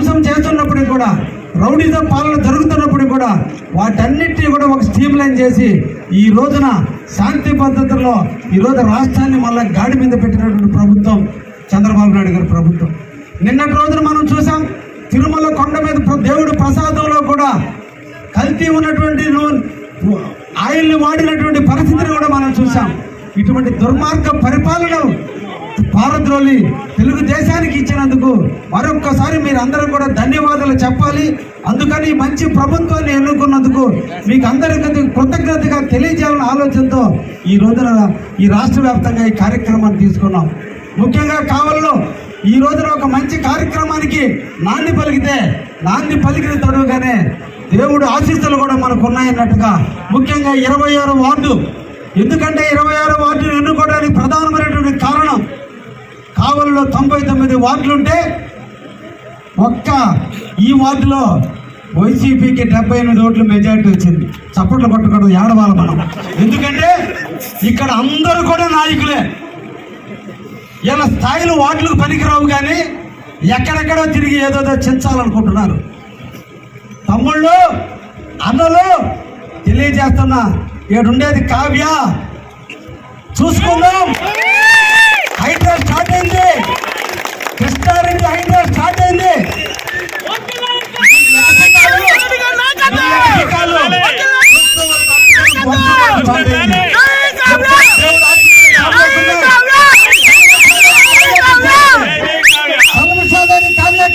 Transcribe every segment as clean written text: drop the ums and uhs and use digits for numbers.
ధ్వంసం చేస్తున్నప్పటికీ కూడా, రౌడీజం పాలన జరుగుతున్నప్పుడు కూడా వాటన్నిటిని కూడా ఒక స్ట్రీమ్ లైన్ చేసి ఈ రోజున శాంతి పద్ధతుల్లో ఈరోజు రాష్ట్రాన్ని మళ్ళీ గాడి మీద పెట్టినటువంటి ప్రభుత్వం చంద్రబాబు నాయుడు గారి ప్రభుత్వం. నిన్నటి రోజున మనం చూసాం, తిరుమల కొండ మీద దేవుడు ప్రసాదంలో కూడా కల్తీ ఉన్నటువంటి ఆయిల్ని వాడినటువంటి పరిస్థితిని కూడా మనం చూసాం. ఇటువంటి దుర్మార్గ పరిపాలన పారద్రోలి తెలుగుదేశానికి ఇచ్చినందుకు మరొక్కసారి మీరు అందరూ కూడా ధన్యవాదాలు చెప్పాలి. అందుకని మంచి ప్రభుత్వాన్ని ఎన్నుకున్నందుకు మీకు అందరికీ కృతజ్ఞతగా తెలియజేయాలన్న ఆలోచనతో ఈ రోజున ఈ రాష్ట్ర వ్యాప్తంగా ఈ కార్యక్రమాన్ని తీసుకున్నాం. ముఖ్యంగా కావలిలో ఈ రోజున ఒక మంచి కార్యక్రమానికి నాంది పలికిన తడుగానే దేవుడు ఆశీస్సులు కూడా మనకు ఉన్నాయన్నట్టుగా, ముఖ్యంగా 26 వార్డు. ఎందుకంటే 26 వార్డును ఎన్నుకోవడానికి ప్రధానమైనటువంటి కారణం, కావలిలో 99 వార్డులుంటే ఒక్క ఈ వార్డులో వైసీపీకి 78 ఓట్ల మెజారిటీ వచ్చింది. చప్పట్లు కొట్టకూడదు, ఏడవాలి మనం. ఎందుకంటే ఇక్కడ అందరూ కూడా నాయకులే. ఇలా స్థాయిలు వార్డులకు పనికిరావు, కానీ ఎక్కడెక్కడో తిరిగి ఏదో చించాలనుకుంటున్నారు. తమ్ముళ్ళు, అన్నలు, తెలియజేస్తున్నా, ఏడుండేది కావ్య, చూసుకుందాం. హైడ్రా స్టార్ట్ అయింది, కృష్ణారెడ్డి హైడ్రా స్టార్ట్ అయింది.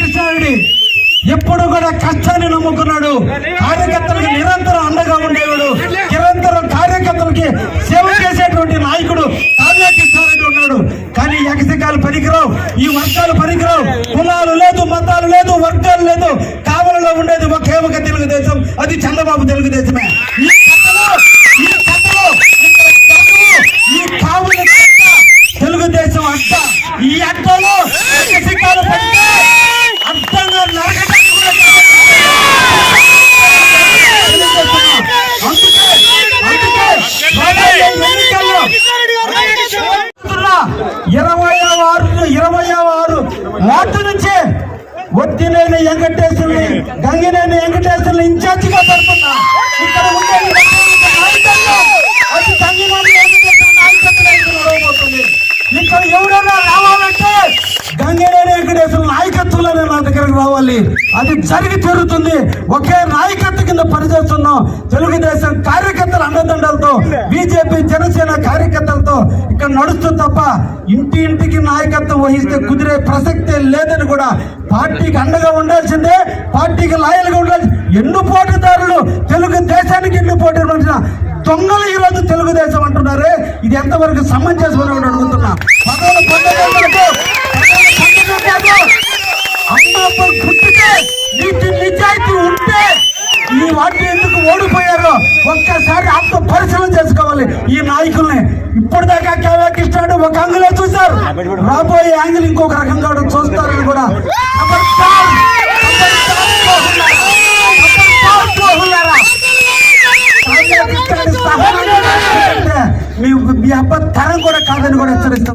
కృష్ణారెడ్డి ఎప్పుడు కూడా కష్టాన్ని నమ్ముకున్నాడు, కార్యకర్తలకు నిరంతరం అండగా ఉండేవాడు, నిరంతరం కార్యకర్తలకి సేవ చేసేటువంటి నాయకుడు కావ్య కృష్ణారెడ్డి ఉన్నాడు. కానీ ఎగసికాలు పనికిరావు, ఈ వర్గాలు పనికిరావు, కులాలు లేదు, మతాలు లేదు, వర్గాలు లేదు. కావలిలో ఉండేది ఒకే ఒక తెలుగుదేశం, అది చంద్రబాబు తెలుగుదేశమే. ఈ కావలి తెలుగుదేశం అడ్డ, ఈ అడ్డలో ఎగసికాలు పడితే అర్థంగా నరకడానికి కూడా 26 వార్డు నుంచి వద్దినేని వెంకటేశ్వరుని, గంగినేని వెంకటేశ్వరుని ఇన్ఛార్జిగా పెడుతున్నా. ఇక్కడ ఉండే అది గంగినేని వెంకటేశ్వరుని నాయకత్వం రాబోతుంది. ఇక్కడ ఎవరైనా రావాలంటే గంగినేని వెంకటేశ్వర నాయకత్వంలోనే నా దగ్గరకు రావాలి. అది జరిగి తీరుతుంది. ఒకే నాయకత్వం కింద పనిచేస్తున్నాం. తెలుగుదేశం కార్యకర్తల అండదండలతో, బీజేపీ జనసేన కార్యకర్తలతో ఇక్కడ నడుస్తుంది తప్ప ఇంటింటికి నాయకత్వం వహిస్తే కుదిరే ప్రసక్తే లేదని కూడా పార్టీకి అండగా ఉండాల్సిందే, పార్టీకి లాయల్గా ఉండాల్సి. ఎన్ను పోటీదారులు తెలుగుదేశానికి ఎన్ను పోటీ దొంగలు ఈ రోజు తెలుగుదేశం అంటున్నారే, ఇది ఎంతవరకు సమంజసం అని అడుగుతున్నా. పదవులు పొందడానికి అమ్మ పుట్టితే నీటి నిజాయితీ ఉంటే ఈ వాటిని ఎందుకు ఓడిపోయారో ఒక్కసారి ఆత్మ పరిశీలన చేసుకోవాలి. ఈ నాయకుల్ని ఇప్పటిదాకా కేవకిస్తాడు ఒక యాంగిల్ చూశారు, రాబోయే యాంగిల్ ఇంకొక రకంగా చూస్తారని కూడా మీ అబ్బ తరం కూడా కాదని కూడా హెచ్చరిస్తాం.